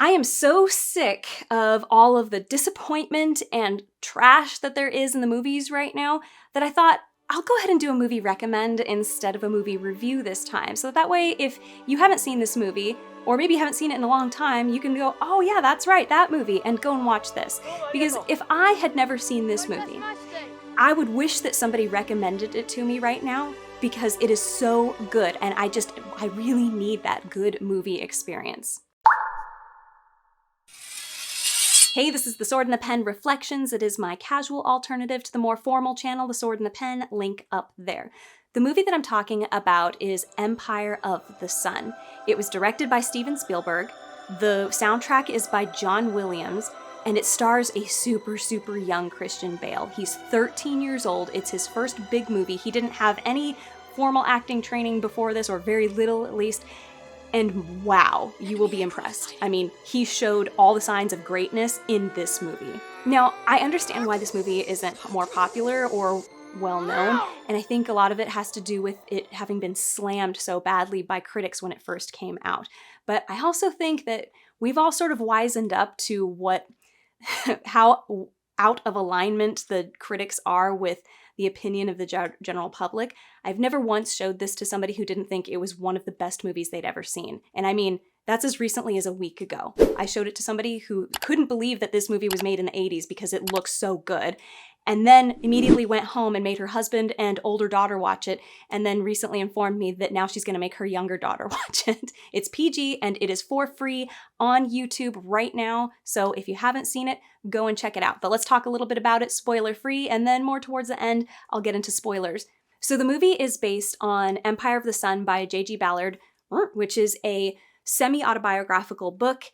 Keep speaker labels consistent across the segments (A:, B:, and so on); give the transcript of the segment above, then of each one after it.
A: I am so sick of all of the disappointment and trash that there is in the movies right now that I thought I'll go ahead and do a movie recommend instead of a movie review this time. So that way, if you haven't seen this movie, or maybe you haven't seen it in a long time, you can go, oh yeah, that's right, that movie, and go and watch this. Because if I had never seen this movie, I would wish that somebody recommended it to me right now because it is so good, and I really need that good movie experience. Hey, this is The Sword and the Pen Reflections. It is my casual alternative to the more formal channel, The Sword and the Pen, link up there. The movie that I'm talking about is Empire of the Sun. It was directed by Steven Spielberg. The soundtrack is by John Williams, and it stars a super young Christian Bale. He's 13 years old. It's his first big movie. He didn't have any formal acting training before this, or very little at least. And wow, you will be impressed. I mean, he showed all the signs of greatness in this movie. Now, I understand why this movie isn't more popular or well-known, and I think a lot of it has to do with it having been slammed so badly by critics when it first came out. But I also think that we've all sort of wisened up to how out of alignment the critics are with the opinion of the general public. I've never once showed this to somebody who didn't think it was one of the best movies they'd ever seen. And I mean, that's as recently as a week ago. I showed it to somebody who couldn't believe that this movie was made in the 80s because it looks so good, and then immediately went home and made her husband and older daughter watch it, and then recently informed me that now she's gonna make her younger daughter watch it. It's PG and it is for free on YouTube right now, so if you haven't seen it, go and check it out. But let's talk a little bit about it, spoiler free, and then more towards the end, I'll get into spoilers. So the movie is based on Empire of the Sun by J.G. Ballard, which is a semi-autobiographical book,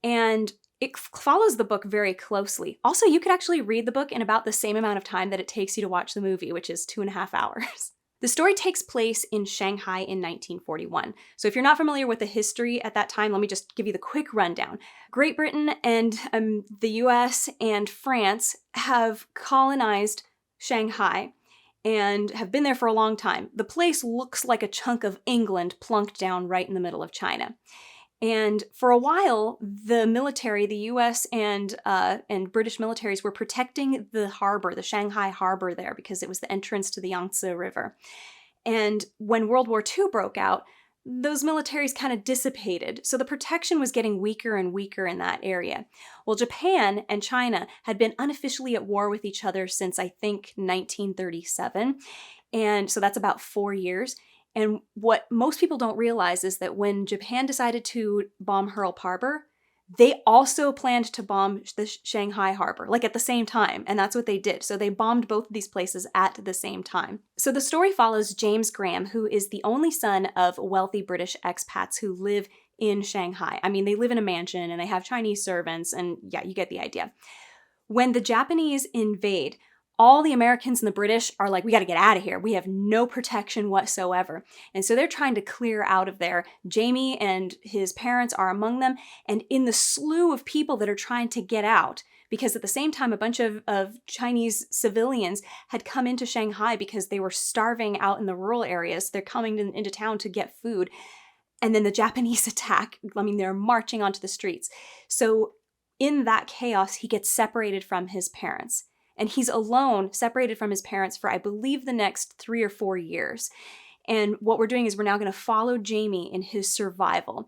A: and it follows the book very closely. Also, you could actually read the book in about the same amount of time that it takes you to watch the movie, which is 2.5 hours. The story takes place in Shanghai in 1941. So if you're not familiar with the history at that time, let me just give you the quick rundown. Great Britain and the US and France have colonized Shanghai and have been there for a long time. The place looks like a chunk of England plunked down right in the middle of China. And for a while, the military, the US and British militaries were protecting the harbor, the Shanghai harbor there, because it was the entrance to the Yangtze River. And when World War II broke out, those militaries kind of dissipated, so the protection was getting weaker and weaker in that area. Well, Japan and China had been unofficially at war with each other since, I think, 1937, and so that's about 4 years. And what most people don't realize is that when Japan decided to bomb Pearl Harbor, they also planned to bomb the Shanghai harbor, like at the same time, and that's what they did. So they bombed both of these places at the same time. So the story follows James Graham, who is the only son of wealthy British expats who live in Shanghai. I mean, they live in a mansion and they have Chinese servants, and yeah, you get the idea. When the Japanese invade, all the Americans and the British are like, we got to get out of here. We have no protection whatsoever. And so they're trying to clear out of there. Jamie and his parents are among them. And in the slew of people that are trying to get out, because at the same time, a bunch of Chinese civilians had come into Shanghai because they were starving out in the rural areas. They're coming into town to get food. And then the Japanese attack. I mean, they're marching onto the streets. So in that chaos, he gets separated from his parents. And he's alone, separated from his parents for, I believe, the next 3 or 4 years. And what we're doing is we're now going to follow Jamie in his survival.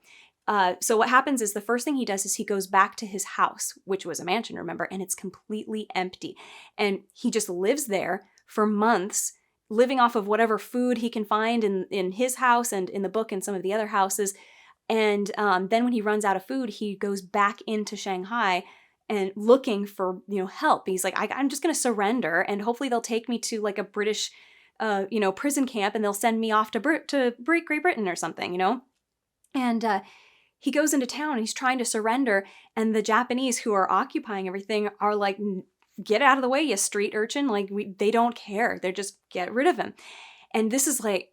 A: So what happens is the first thing he does is he goes back to his house, which was a mansion, remember, and it's completely empty. And he just lives there for months, living off of whatever food he can find in his house and in the book and some of the other houses. And then when he runs out of food, he goes back into Shanghai and looking for, help. He's like, I'm just going to surrender, and hopefully they'll take me to like a British, prison camp, and they'll send me off to Great Britain or something, And he goes into town and he's trying to surrender, and the Japanese who are occupying everything are like, get out of the way, you street urchin. Like, they don't care. They're just, get rid of him. And this is like,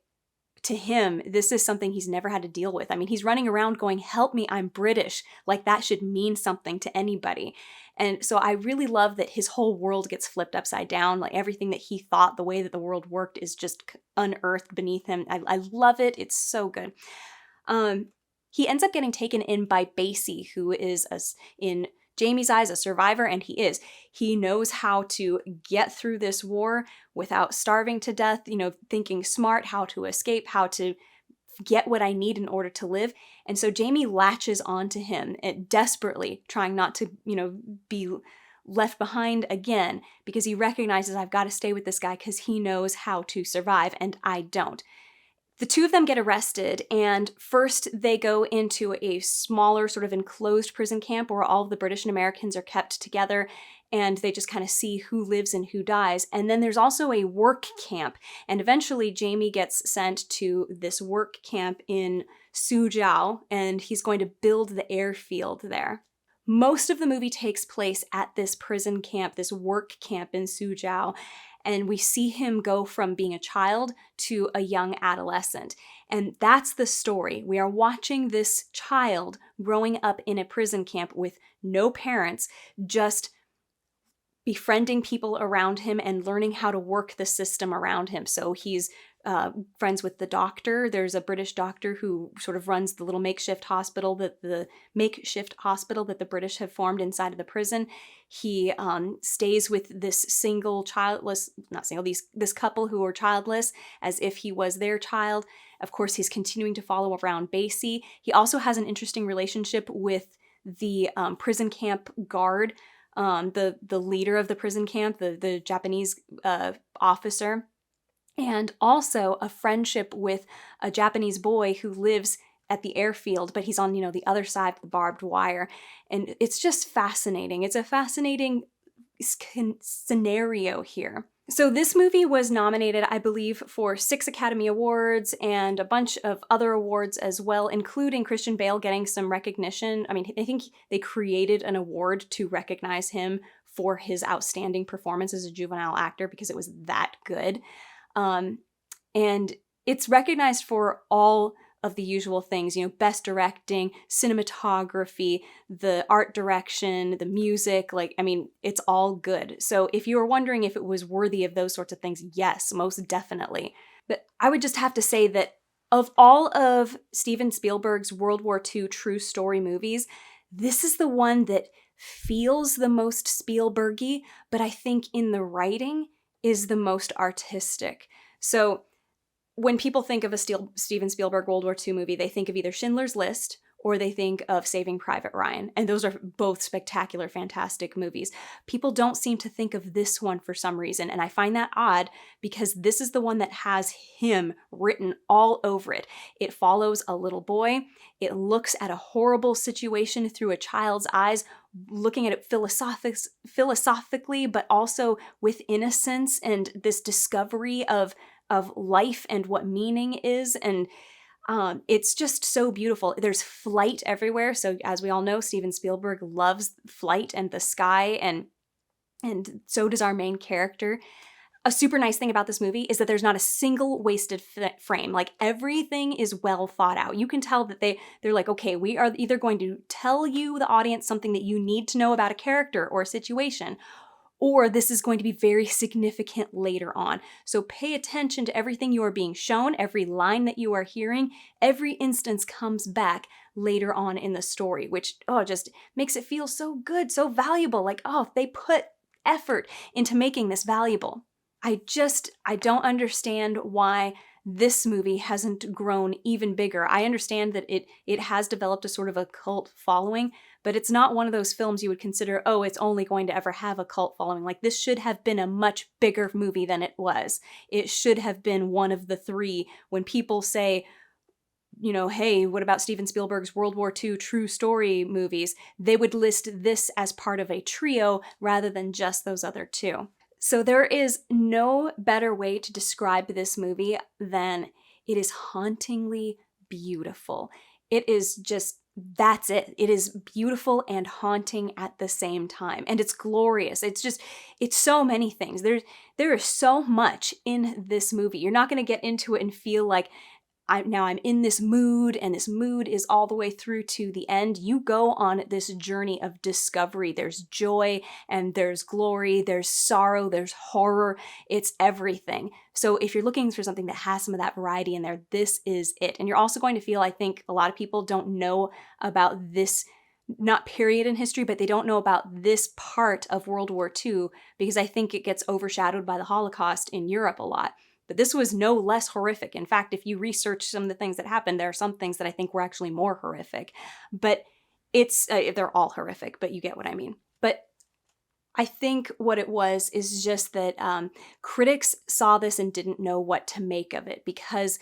A: to him, this is something he's never had to deal with. I mean, he's running around going, help me, I'm British. Like, that should mean something to anybody. And so I really love that his whole world gets flipped upside down. Like, everything that he thought, the way that the world worked, is just unearthed beneath him. I love it. It's so good. He ends up getting taken in by Basie, who is, in Jamie's eyes, a survivor, and he is. He knows how to get through this war without starving to death, thinking smart, how to escape, how to get what I need in order to live. And so Jamie latches onto him, desperately trying not to, be left behind again, because he recognizes, I've got to stay with this guy because he knows how to survive and I don't. The two of them get arrested, and first they go into a smaller sort of enclosed prison camp where all of the British and Americans are kept together, and they just kind of see who lives and who dies. And then there's also a work camp, and eventually Jamie gets sent to this work camp in Suzhou, and he's going to build the airfield there. Most of the movie takes place at this prison camp, this work camp in Suzhou, and we see him go from being a child to a young adolescent. And that's the story. We are watching this child growing up in a prison camp with no parents, just befriending people around him and learning how to work the system around him. So he's friends with the doctor. There's a British doctor who sort of runs the little makeshift hospital that the British have formed inside of the prison. He stays with this this couple who are childless as if he was their child. Of course, he's continuing to follow around Basie. He also has an interesting relationship with the prison camp guard, the leader of the prison camp, the Japanese officer. And also a friendship with a Japanese boy who lives at the airfield, but he's on, the other side of the barbed wire. And it's just fascinating. It's a fascinating scenario here. So this movie was nominated, I believe, for 6 Academy Awards and a bunch of other awards as well, including Christian Bale getting some recognition. I mean, I think they created an award to recognize him for his outstanding performance as a juvenile actor because it was that good. And it's recognized for all of the usual things, best directing, cinematography, the art direction, the music, it's all good. So if you were wondering if it was worthy of those sorts of things, yes, most definitely. But I would just have to say that of all of Steven Spielberg's World War II true story movies, this is the one that feels the most Spielbergy, but I think in the writing is the most artistic. So when people think of a Steven Spielberg World War II movie, they think of either Schindler's List or they think of Saving Private Ryan. And those are both spectacular, fantastic movies. People don't seem to think of this one for some reason. And I find that odd because this is the one that has him written all over it. It follows a little boy. It looks at a horrible situation through a child's eyes, looking at it philosophically, but also with innocence and this discovery of life and what meaning is. And it's just so beautiful. There's flight everywhere. So as we all know, Steven Spielberg loves flight and the sky, and so does our main character. A super nice thing about this movie is that there's not a single wasted frame. Like, everything is well thought out. You can tell that they're like, okay, we are either going to tell you, the audience, something that you need to know about a character or a situation, or this is going to be very significant later on. So pay attention to everything you are being shown, every line that you are hearing, every instance comes back later on in the story, which just makes it feel so good, so valuable. Like, they put effort into making this valuable. I don't understand why this movie hasn't grown even bigger. I understand that it has developed a sort of a cult following, but it's not one of those films you would consider, it's only going to ever have a cult following. Like, this should have been a much bigger movie than it was. It should have been one of the 3. When people say, hey, what about Steven Spielberg's World War II true story movies? They would list this as part of a trio rather than just those other 2. So there is no better way to describe this movie than it is hauntingly beautiful. It is just, that's it. It is beautiful and haunting at the same time. And it's glorious. It's so many things. There is so much in this movie. You're not going to get into it and feel like I'm in this mood, and this mood is all the way through to the end. You go on this journey of discovery. There's joy and there's glory, there's sorrow, there's horror. It's everything. So if you're looking for something that has some of that variety in there, this is it. And you're also going to feel, I think a lot of people don't know about this, not period in history, but they don't know about this part of World War II, because I think it gets overshadowed by the Holocaust in Europe a lot. But this was no less horrific. In fact, if you research some of the things that happened, there are some things that I think were actually more horrific. But they're all horrific, but you get what I mean. But I think what it was is just that critics saw this and didn't know what to make of it, because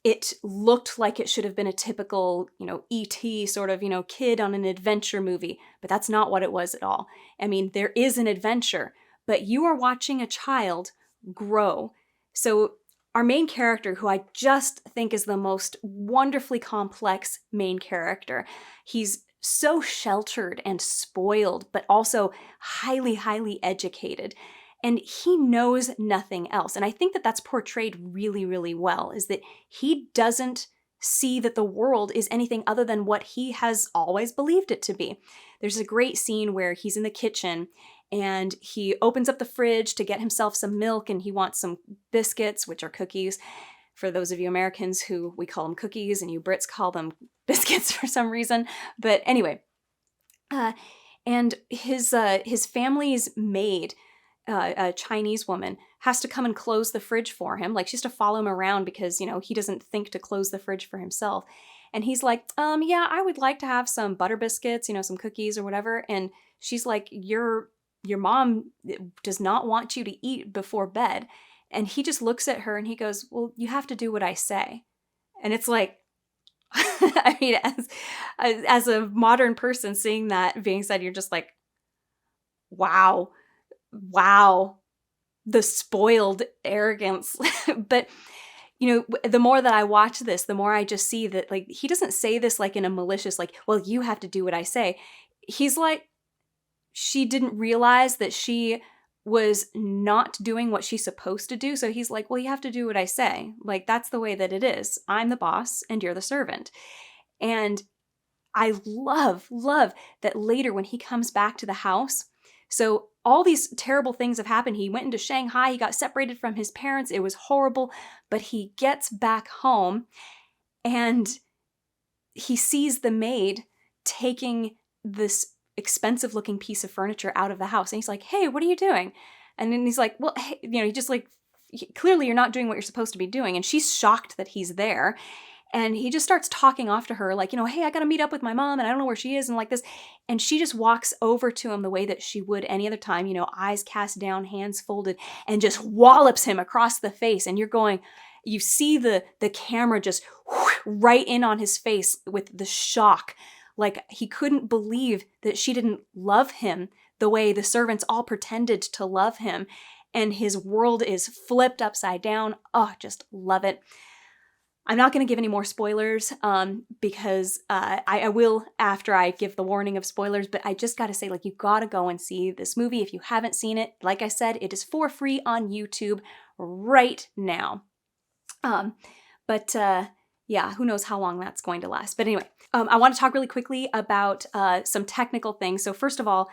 A: it looked like it should have been a typical, E.T. sort of, kid on an adventure movie. But that's not what it was at all. I mean, there is an adventure, but you are watching a child grow. So our main character, who I just think is the most wonderfully complex main character, he's so sheltered and spoiled, but also highly, highly educated. And he knows nothing else. And I think that that's portrayed really, really well, is that he doesn't see that the world is anything other than what he has always believed it to be. There's a great scene where he's in the kitchen and he opens up the fridge to get himself some milk, and he wants some biscuits, which are cookies. For those of you Americans who we call them cookies and you Brits call them biscuits for some reason. But anyway, and his family's maid, a Chinese woman, has to come and close the fridge for him. Like, she has to follow him around because, he doesn't think to close the fridge for himself. And he's like, yeah, I would like to have some butter biscuits, some cookies or whatever. And she's like, your mom does not want you to eat before bed. And he just looks at her and he goes, well, you have to do what I say. And it's like, I mean, as a modern person seeing that being said, you're just like, wow, the spoiled arrogance. But, the more that I watch this, the more I just see that, like, he doesn't say this like in a malicious, like, well, you have to do what I say. He's like, she didn't realize that she was not doing what she's supposed to do. So he's like, well, you have to do what I say. Like, that's the way that it is. I'm the boss and you're the servant. And I love that later when he comes back to the house, so all these terrible things have happened. He went into Shanghai, he got separated from his parents. It was horrible, but he gets back home and he sees the maid taking this expensive looking piece of furniture out of the house. And he's like, hey, what are you doing? And then he's like, well, hey, he just like, clearly you're not doing what you're supposed to be doing. And she's shocked that he's there. And he just starts talking off to her like, hey, I got to meet up with my mom and I don't know where she is and like this. And she just walks over to him the way that she would any other time, eyes cast down, hands folded, and just wallops him across the face. And you're going, you see the camera just right in on his face with the shock. Like, he couldn't believe that she didn't love him the way the servants all pretended to love him. And his world is flipped upside down. Oh, just love it. I'm not going to give any more spoilers because I will after I give the warning of spoilers, but I just got to say, like, you've got to go and see this movie if you haven't seen it. Like I said, it is for free on YouTube right now. Yeah, who knows how long that's going to last. But anyway, I want to talk really quickly about some technical things. So first of all,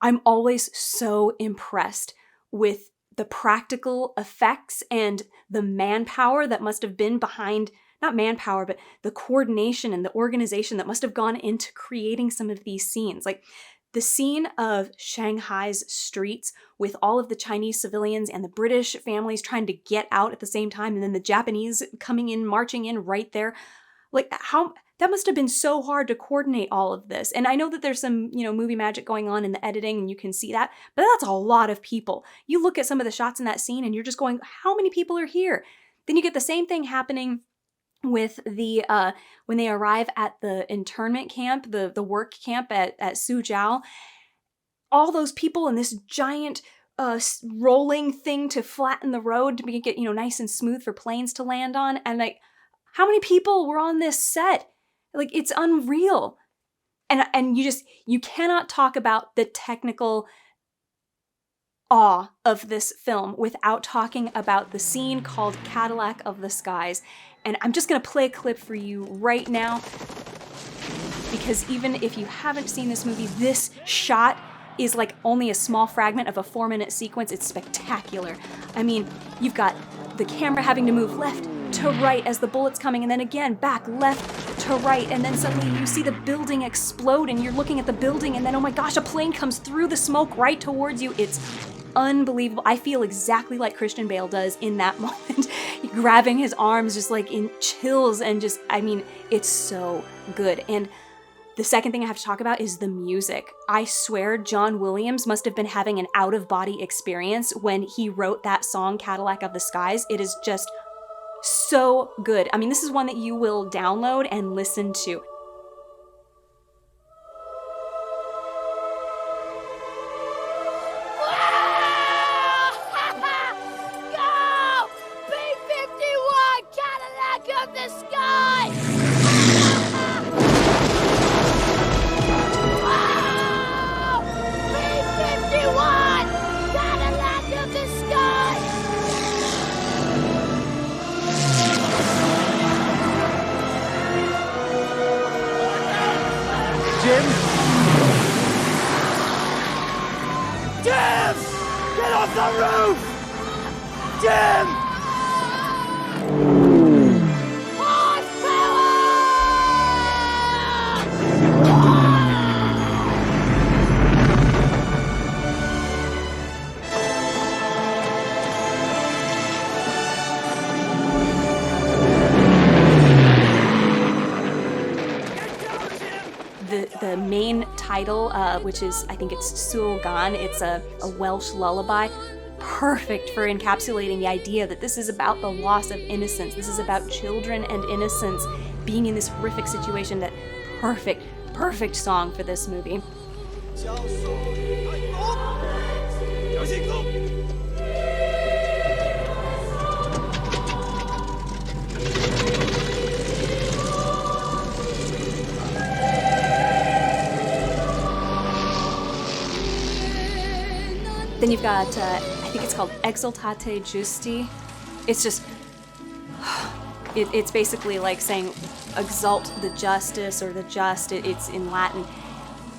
A: I'm always so impressed with the practical effects and the manpower that must have been behind, not manpower, but the coordination and the organization that must have gone into creating some of these scenes. Like the scene of Shanghai's streets with all of the Chinese civilians and the British families trying to get out at the same time, and then the Japanese coming in, marching in right there. Like, how that must have been so hard to coordinate all of this. And I know that there's some, movie magic going on in the editing and you can see that, but that's a lot of people. You look at some of the shots in that scene and you're just going, how many people are here? Then you get the same thing happening with the when they arrive at the internment camp, the work camp at Suzhou. All those people in this giant rolling thing to flatten the road to make it, nice and smooth for planes to land on. And like, how many people were on this set? Like, it's unreal. And you cannot talk about the technical awe of this film without talking about the scene called Cadillac of the Skies. And I'm just gonna play a clip for you right now, because even if you haven't seen this movie, this shot is like only a small fragment of a 4-minute sequence. It's spectacular. I mean, you've got the camera having to move left to right as the bullet's coming, and then again back left to right, and then suddenly you see the building explode and you're looking at the building, and then oh my gosh, a plane comes through the smoke right towards you. It's unbelievable. I feel exactly like Christian Bale does in that moment, grabbing his arms just like in chills, and just, I mean, it's so good. And the second thing I have to talk about is the music. I swear John Williams must have been having an out-of-body experience when he wrote that song, Cadillac of the Skies. It is just so good. I mean, this is one that you will download and listen to.
B: Go! B-51 Cadillac of the Skies!
C: Jim? Jim! Get off the roof! Jim!
A: The main title, which is, I think it's Sul Gan, it's a Welsh lullaby, perfect for encapsulating the idea that this is about the loss of innocence. This is about children and innocence being in this horrific situation. That perfect song for this movie. Then you've got, I think it's called Exultate Justi. It's just, it's basically like saying exalt the justice or the just. It's in Latin.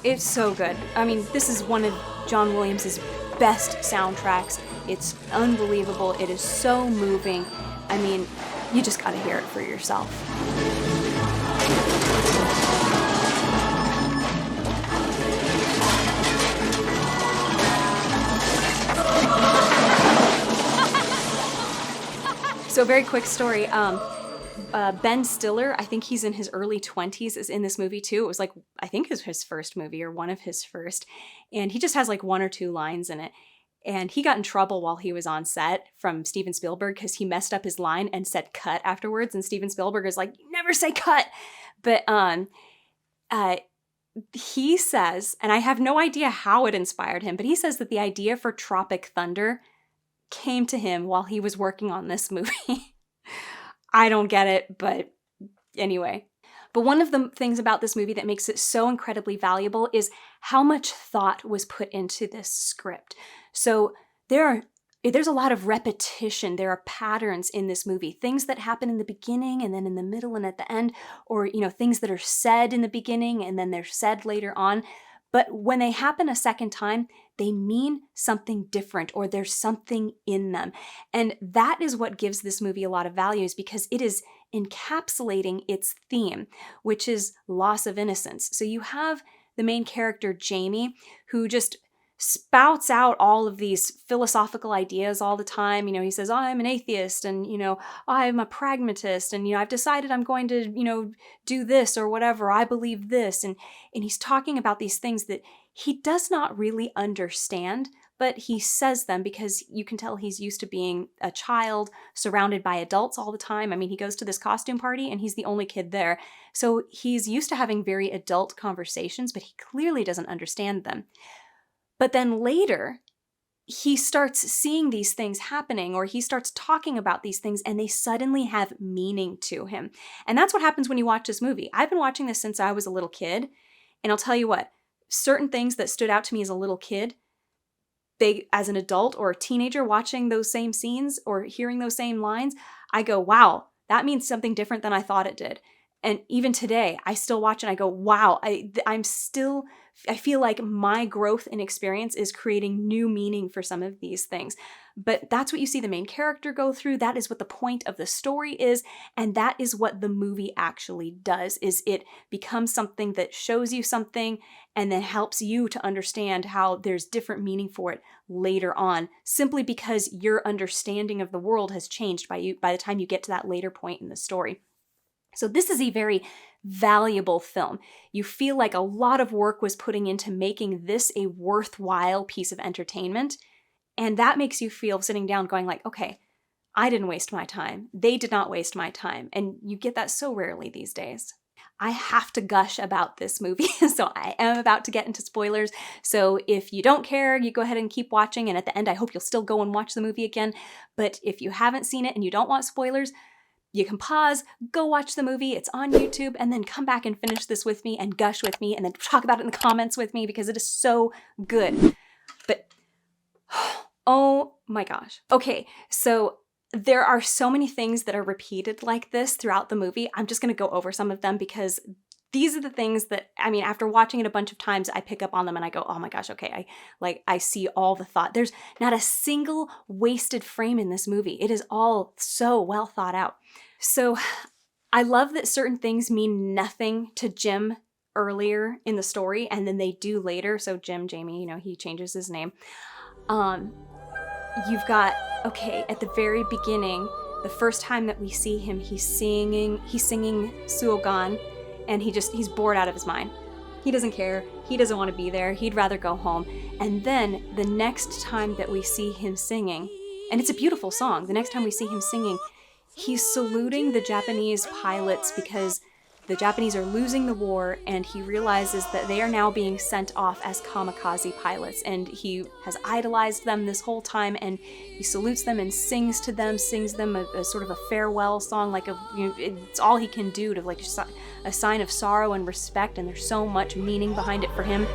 A: It's so good. I mean, this is one of John Williams' best soundtracks. It's unbelievable. It is so moving. I mean, you just gotta hear it for yourself. So very quick story. Ben Stiller, I think he's in his early 20s, is in this movie too. It was like, I think it was his first movie or one of his first. And he just has like 1 or 2 lines in it. And he got in trouble while he was on set from Steven Spielberg because he messed up his line and said cut afterwards. And Steven Spielberg is like, you never say cut. But he says, and I have no idea how it inspired him, but he says that the idea for Tropic Thunder came to him while he was working on this movie. I don't get it, but anyway. But one of the things about this movie that makes it so incredibly valuable is how much thought was put into this script. So there's a lot of repetition. There are patterns in this movie, things that happen in the beginning and then in the middle and at the end, or, you know, things that are said in the beginning and then they're said later on. But when they happen a second time, they mean something different, or there's something in them. And that is what gives this movie a lot of values, because it is encapsulating its theme, which is loss of innocence. So you have the main character, Jamie, who just spouts out all of these philosophical ideas all the time. You know, he says, oh, I'm an atheist, and, you know, I'm a pragmatist, and, you know, I've decided I'm going to, you know, do this or whatever. I believe this. And he's talking about these things that he does not really understand, but he says them because you can tell he's used to being a child surrounded by adults all the time. I mean, he goes to this costume party and he's the only kid there. So he's used to having very adult conversations, but he clearly doesn't understand them. But then later, he starts seeing these things happening, or he starts talking about these things, and they suddenly have meaning to him. And that's what happens when you watch this movie. I've been watching this since I was a little kid, and I'll tell you what, certain things that stood out to me as a little kid, they, as an adult or a teenager watching those same scenes or hearing those same lines, I go, wow, that means something different than I thought it did. And even today, I still watch and I go, wow, I feel like my growth and experience is creating new meaning for some of these things. But that's what you see the main character go through. That is what the point of the story is. And that is what the movie actually does, is it becomes something that shows you something and then helps you to understand how there's different meaning for it later on, simply because your understanding of the world has changed by the time you get to that later point in the story. So this is a very valuable film. You feel like a lot of work was putting into making this a worthwhile piece of entertainment. And that makes you feel sitting down going like, okay, I didn't waste my time. They did not waste my time. And you get that so rarely these days. I have to gush about this movie, so I am about to get into spoilers. So if you don't care, you go ahead and keep watching. And at the end, I hope you'll still go and watch the movie again. But if you haven't seen it and you don't want spoilers, you can pause, go watch the movie, it's on YouTube, and then come back and finish this with me and gush with me and then talk about it in the comments with me because it is so good. But, oh my gosh. Okay, so there are so many things that are repeated like this throughout the movie. I'm just going to go over some of them because these are the things that, I mean, after watching it a bunch of times, I pick up on them and I go, oh my gosh, okay, I see all the thought. There's not a single wasted frame in this movie. It is all so well thought out. So I love that certain things mean nothing to Jim earlier in the story and then they do later. So Jamie, he changes his name. You've got, okay, at the very beginning, the first time that we see him, he's singing Suogan. And he's bored out of his mind. He doesn't care. He doesn't want to be there. He'd rather go home. And then the next time that we see him singing, and it's a beautiful song, the next time we see him singing, he's saluting the Japanese pilots because the Japanese are losing the war and he realizes that they are now being sent off as kamikaze pilots. And he has idolized them this whole time and he salutes them and sings them a sort of a farewell song, like it's all he can do to like a sign of sorrow and respect, and there's so much meaning behind it for him.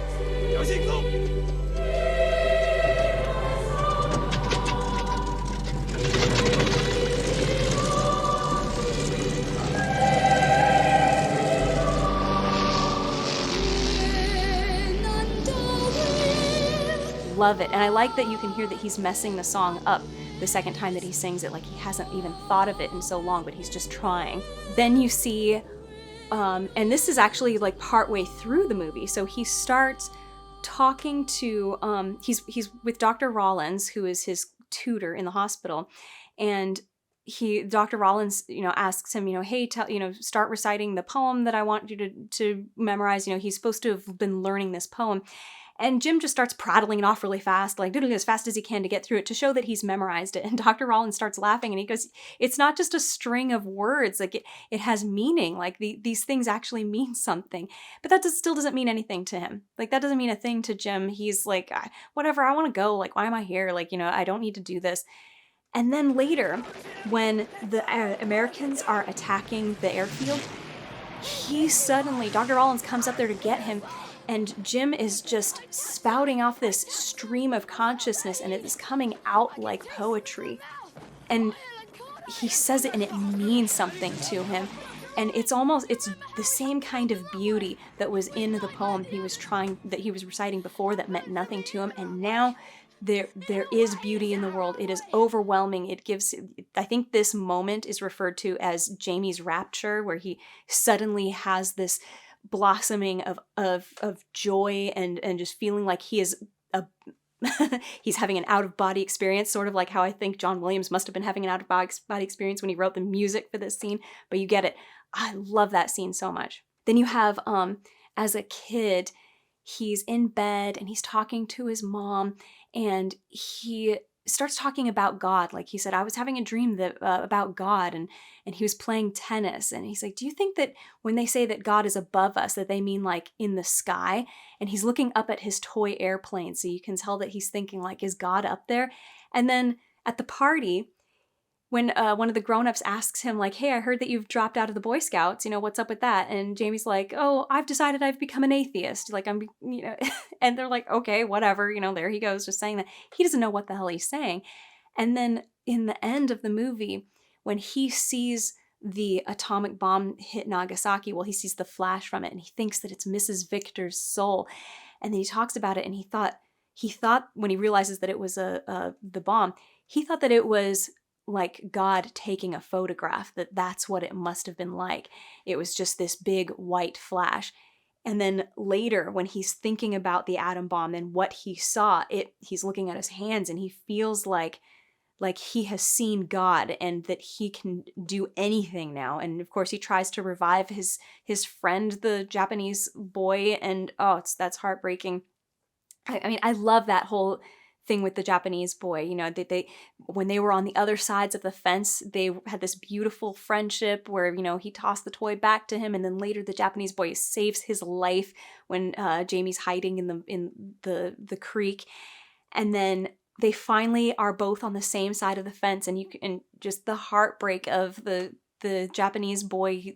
A: Love it. And I like that you can hear that he's messing the song up the second time that he sings it, like he hasn't even thought of it in so long, but he's just trying. Then you see, and this is actually like partway through the movie, so he starts talking to, he's with Dr. Rollins, who is his tutor in the hospital, and Dr. Rollins, asks him, hey, start reciting the poem that I want you to memorize. He's supposed to have been learning this poem. And Jim just starts prattling it off really fast, like doing it as fast as he can to get through it to show that he's memorized it. And Dr. Rollins starts laughing and he goes, it's not just a string of words, like it has meaning, like these things actually mean something. But that still doesn't mean anything to him. Like that doesn't mean a thing to Jim. He's like, whatever, I want to go. Like, why am I here? Like, I don't need to do this. And then later, when the Americans are attacking the airfield, Dr. Rollins comes up there to get him. And Jim is just spouting off this stream of consciousness and it is coming out like poetry. And he says it and it means something to him. And it's the same kind of beauty that was in the poem that he was reciting before that meant nothing to him. And now there is beauty in the world. It is overwhelming. I think this moment is referred to as Jamie's rapture, where he suddenly has this blossoming of joy and just feeling like he is he's having an out-of-body experience, sort of like how I think John Williams must have been having an out-of-body experience when he wrote the music for this scene. But you get it. I love that scene so much. Then you have, as a kid, he's in bed and he's talking to his mom and he starts talking about God. Like he said, I was having a dream about God and he was playing tennis. And he's like, do you think that when they say that God is above us, that they mean like in the sky? And he's looking up at his toy airplane. So you can tell that he's thinking like, is God up there? And then at the party, when one of the grown-ups asks him, like, hey, I heard that you've dropped out of the Boy Scouts, you know, what's up with that? And Jamie's like, oh, I've decided I've become an atheist. Like, I'm, you know, and they're like, okay, whatever, you know, there he goes, just saying that. He doesn't know what the hell he's saying. And then in the end of the movie, when he sees the atomic bomb hit Nagasaki, well, he sees the flash from it, and he thinks that it's Mrs. Victor's soul. And then he talks about it, and he thought when he realizes that it was the bomb, he thought that it was like God taking a photograph, that's what it must have been like. It was just this big white flash. And then later, when he's thinking about the atom bomb and what he saw, he's looking at his hands, and he feels like he has seen God and that he can do anything now. And of course, he tries to revive his friend, the Japanese boy, and that's heartbreaking. I mean, I love that whole thing with the Japanese boy. You know, they when they were on the other sides of the fence, they had this beautiful friendship where, you know, he tossed the toy back to him, and then later the Japanese boy saves his life when Jamie's hiding in the creek, and then they finally are both on the same side of the fence, and just the heartbreak of the Japanese boy.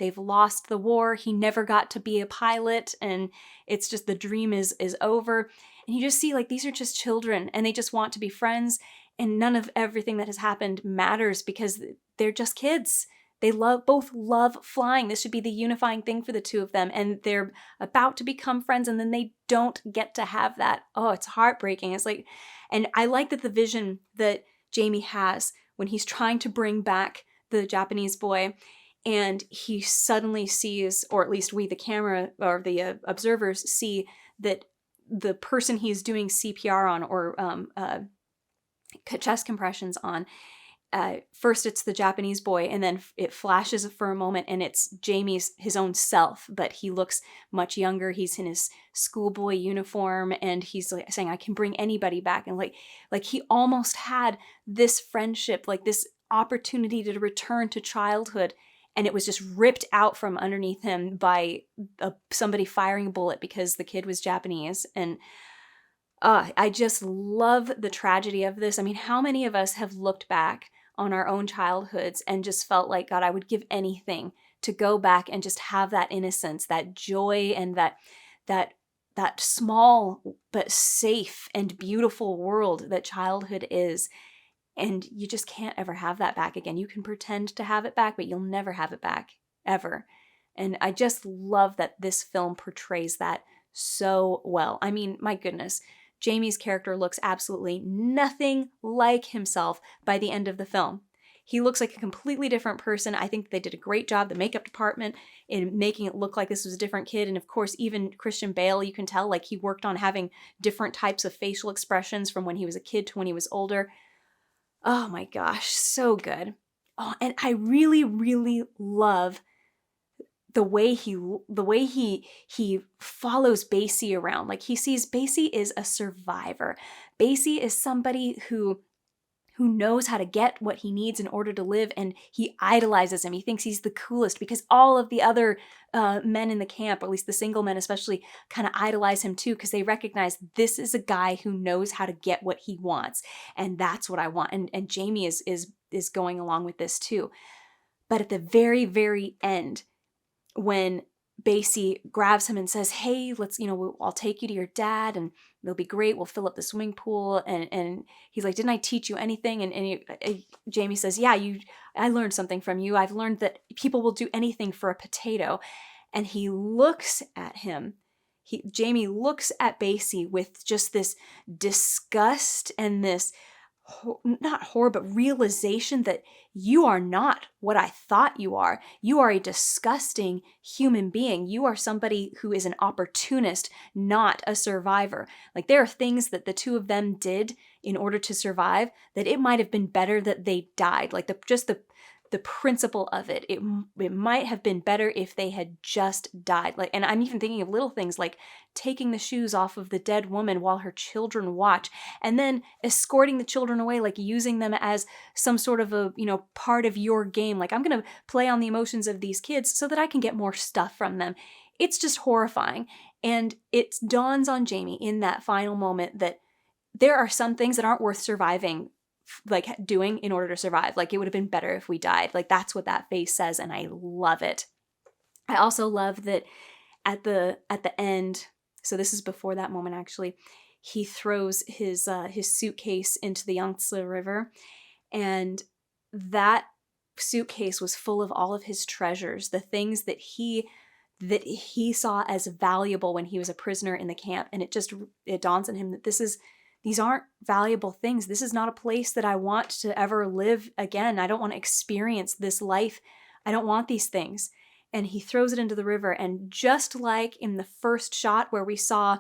A: They've lost the war. He never got to be a pilot, and it's just the dream is over. And you just see, like, these are just children, and they just want to be friends, and none of everything that has happened matters because they're just kids. They both love flying. This should be the unifying thing for the two of them, and they're about to become friends, and then they don't get to have that. Oh, it's heartbreaking. It's like, and I like that the vision that Jamie has when he's trying to bring back the Japanese boy, and he suddenly sees, or at least we, the camera or the observers, see that the person he's doing CPR on, or chest compressions on, first it's the Japanese boy, and then it flashes for a moment, and it's Jamie's, his own self, but he looks much younger. He's in his schoolboy uniform, and he's like saying, I can bring anybody back. And like he almost had this friendship, like this opportunity to return to childhood, and it was just ripped out from underneath him by somebody firing a bullet because the kid was Japanese. And I just love the tragedy of this. I mean, how many of us have looked back on our own childhoods and just felt like, God, I would give anything to go back and just have that innocence, that joy, and that small but safe and beautiful world that childhood is. And you just can't ever have that back again. You can pretend to have it back, but you'll never have it back, ever. And I just love that this film portrays that so well. I mean, my goodness, Jamie's character looks absolutely nothing like himself by the end of the film. He looks like a completely different person. I think they did a great job, the makeup department, in making it look like this was a different kid. And of course, even Christian Bale, you can tell, like, he worked on having different types of facial expressions from when he was a kid to when he was older. Oh my gosh, so good. Oh, and I really, really love the way he follows Basie around. Like, he sees Basie is a survivor. Basie is somebody who knows how to get what he needs in order to live, and he idolizes him. He thinks he's the coolest because all of the other men in the camp, or at least the single men especially, kind of idolize him too, because they recognize this is a guy who knows how to get what he wants, and that's what I want. And Jamie is going along with this too. But at the very, very end, when Basie grabs him and says, hey, let's, I'll take you to your dad and it'll be great. We'll fill up the swimming pool. And he's like, didn't I teach you anything? And Jamie says, yeah, I learned something from you. I've learned that people will do anything for a potato. And he looks at him. Jamie looks at Basie with just this disgust and this, not horror, but realization that you are not what I thought you are. You are a disgusting human being. You are somebody who is an opportunist, not a survivor. Like, there are things that the two of them did in order to survive that it might have been better that they died. Like, the principle of it. It might have been better if they had just died. Like, and I'm even thinking of little things like taking the shoes off of the dead woman while her children watch, and then escorting the children away, like using them as some sort of a, part of your game. Like, I'm going to play on the emotions of these kids so that I can get more stuff from them. It's just horrifying. And it dawns on Jamie in that final moment that there are some things that aren't worth surviving like doing in order to survive. Like, it would have been better if we died. Like, that's what that face says, and I love it. I also love that at the end, so this is before that moment actually, he throws his suitcase into the Yangtze River, and that suitcase was full of all of his treasures, the things that he saw as valuable when he was a prisoner in the camp. And it dawns on him that these aren't valuable things. This is not a place that I want to ever live again. I don't want to experience this life. I don't want these things. And he throws it into the river. And just like in the first shot where we saw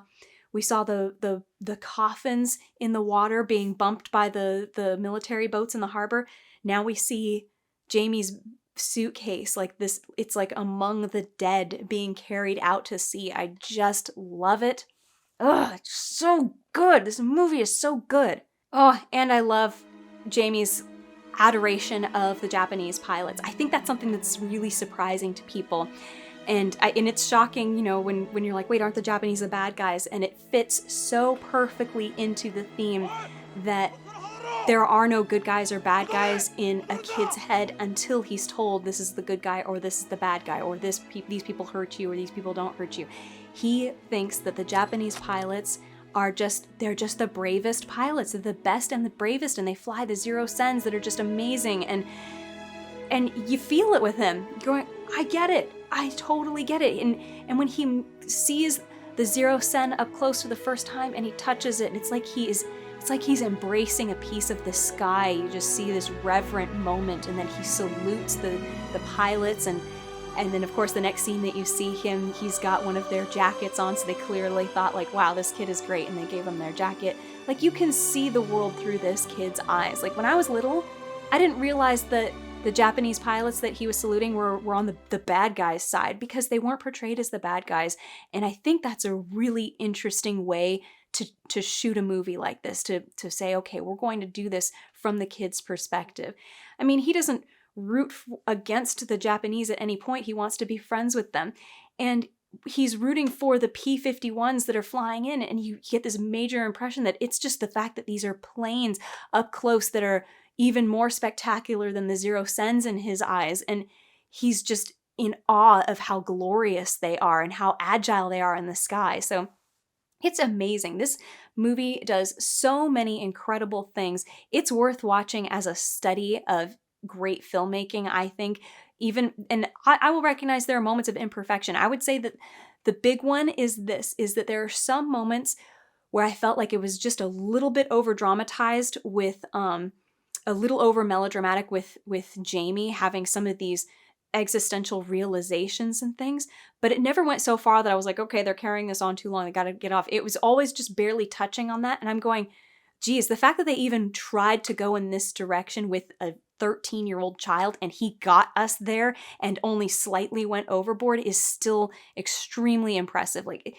A: the coffins in the water being bumped by the military boats in the harbor, now we see Jamie's suitcase like this. It's like among the dead being carried out to sea. I just love it. Oh, it's so good. This movie is so good. Oh, and I love Jamie's adoration of the Japanese pilots. I think that's something that's really surprising to people. And it's shocking, you know, when you're like, wait, aren't the Japanese the bad guys? And it fits so perfectly into the theme that there are no good guys or bad guys in a kid's head until he's told this is the good guy or this is the bad guy, or these people hurt you or these people don't hurt you. He thinks that the Japanese pilots they're just the bravest pilots. They're the best and the bravest, and they fly the Zero Sens that are just amazing. And you feel it with him. You're going, I get it. I totally get it. And when he sees the Zero Sen up close for the first time and he touches it, and it's like he's embracing a piece of the sky. You just see this reverent moment, and then he salutes the pilots, and then of course the next scene that you see him, he's got one of their jackets on, so they clearly thought like, wow, this kid is great, and they gave him their jacket. Like, you can see the world through this kid's eyes. Like, when I was little, I didn't realize that the Japanese pilots that he was saluting were on the bad guys' side, because they weren't portrayed as the bad guys. And I think that's a really interesting way to shoot a movie like this, to say, okay, we're going to do this from the kid's perspective. I mean, he doesn't root against the Japanese at any point. He wants to be friends with them. And he's rooting for the P-51s that are flying in, and you get this major impression that it's just the fact that these are planes up close that are even more spectacular than the Zero Sens in his eyes. And he's just in awe of how glorious they are and how agile they are in the sky. So it's amazing. This movie does so many incredible things. It's worth watching as a study of great filmmaking, I think. And I will recognize there are moments of imperfection. I would say that the big one is that there are some moments where I felt like it was just a little bit over dramatized, with a little over melodramatic with Jamie having some of these existential realizations and things, but it never went so far that I was like, okay, they're carrying this on too long, they gotta get off. It was always just barely touching on that, and I'm going, geez, the fact that they even tried to go in this direction with a 13-year-old child and he got us there and only slightly went overboard is still extremely impressive. Like,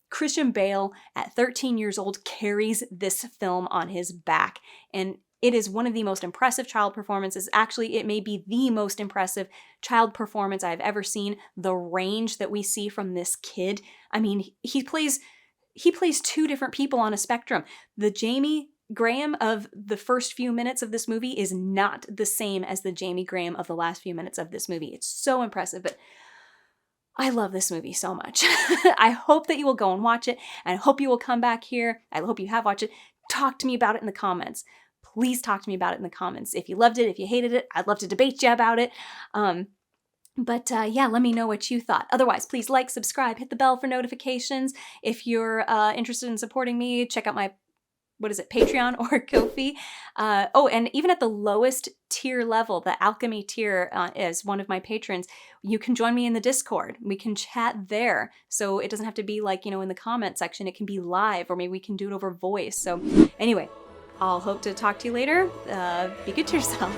A: Christian Bale at 13 years old carries this film on his back, and it is one of the most impressive child performances. Actually, it may be the most impressive child performance I've ever seen. The range that we see from this kid. I mean, he plays two different people on a spectrum. The Jamie Graham of the first few minutes of this movie is not the same as the Jamie Graham of the last few minutes of this movie. It's so impressive, but I love this movie so much. I hope that you will go and watch it, and I hope you will come back here. I hope you have watched it. Talk to me about it in the comments. Please talk to me about it in the comments. If you loved it, if you hated it, I'd love to debate you about it. But let me know what you thought. Otherwise, please like, subscribe, hit the bell for notifications. If you're interested in supporting me, check out my, Patreon or Ko-fi. And even at the lowest tier level, the Alchemy tier, as one of my patrons, you can join me in the Discord. We can chat there. So it doesn't have to be like, in the comment section. It can be live, or maybe we can do it over voice. So anyway, I'll hope to talk to you later. Be good to yourself.